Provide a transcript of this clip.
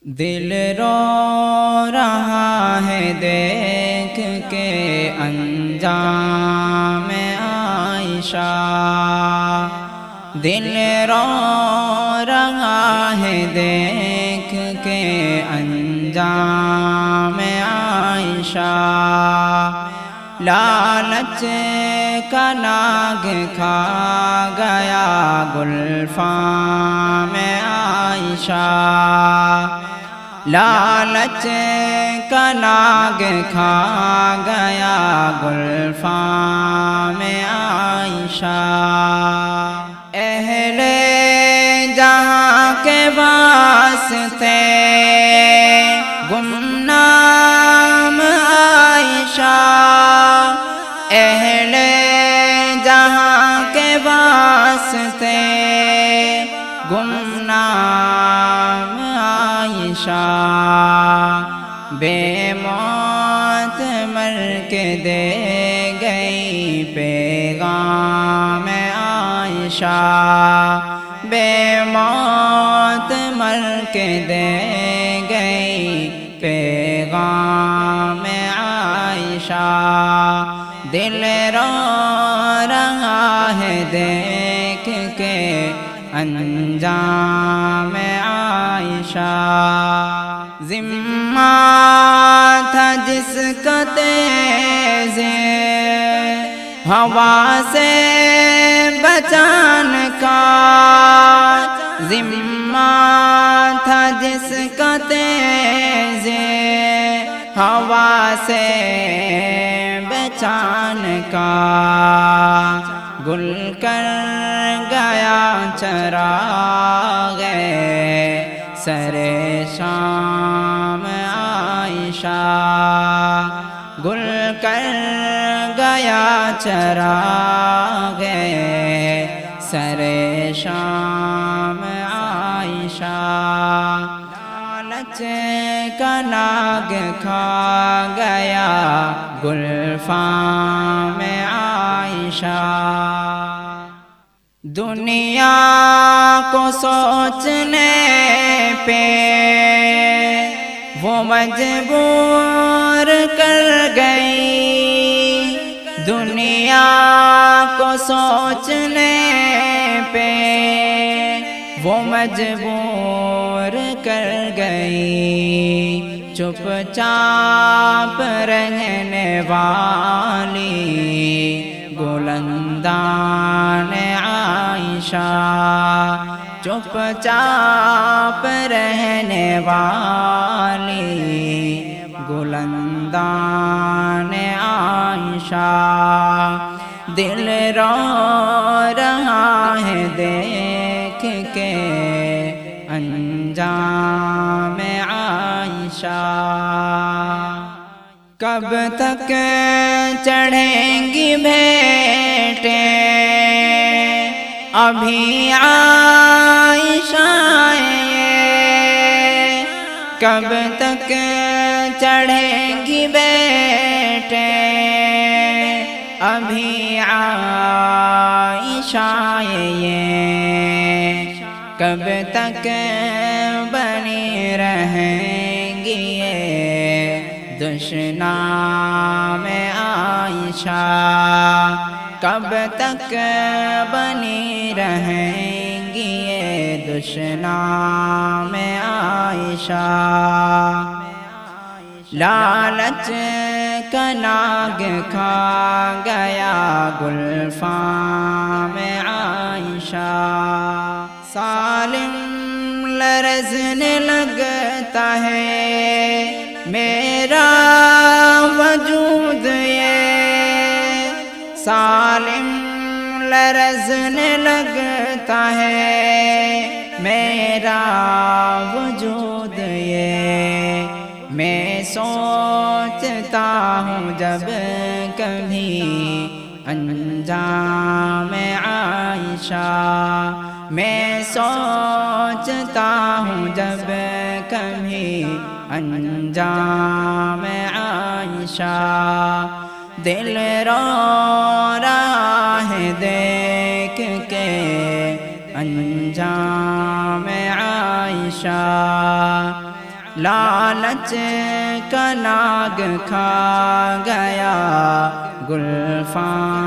دل رو رہا ہے دیکھ کے انجام عائشہ، دل رو رہا ہے دیکھ کے انجام عائشہ، لالچ کا ناگ کھا گیا گلفام عائشہ، لالچ کا ناگ کھا گیا گلفام عائشہ، اہل جہاں کے واسطے گمنام عائشہ، اہل جہاں کے واسطے گمنام عائشہ، بے موت مر کے دے گئی پیغام عائشہ، بے موت مر کے دے گئی پیغام عائشہ، دل رو رہا ہے دیکھ کے انجام عائشہ، ذمہ تھا جس کا تیز ہوا سے بچان کا، ذمہ تھا جس کا تیز ہوا سے بچان کا، گل کر گیا چراغ سر شام عائشہ، گل کر گیا چراغ سر شام عائشہ، لالچ کا ناگ کھا گیا گلفام عائشہ، دنیا کو سوچنے پہ وہ مجبور کر گئی، دنیا کو سوچنے پہ وہ مجبور کر گئی، چپ چاپ رہنے والی گلندان عائشہ، چپ چاپ رہنے والی گلندان عائشہ، دل رو رہا ہے دیکھ کے انجام عائشہ، کب تک چڑھیں گی بھیٹیں ابھی عائشہ یہ، کب تک چڑھیں گی بیٹیں ابھی عائشہ یہ، کب تک بنی رہیں گی یہ دشنام عائشہ، کب تک بنی رہیں گی یہ دشنام عائشہ، لالچ کا ناگ کھا گیا گلفام عائشہ، سالم لرزنے لگتا ہے میرا وجود یہ، سالم لرزنے لگتا ہے میرا وجود یہ، میں سوچتا ہوں جب کبھی انجام عائشہ، میں سوچتا ہوں جب کبھی انجام عائشہ، دل رو رہا ہے دیکھ کے انجام عائشہ، لالچ کا ناگ کھا گیا گلفام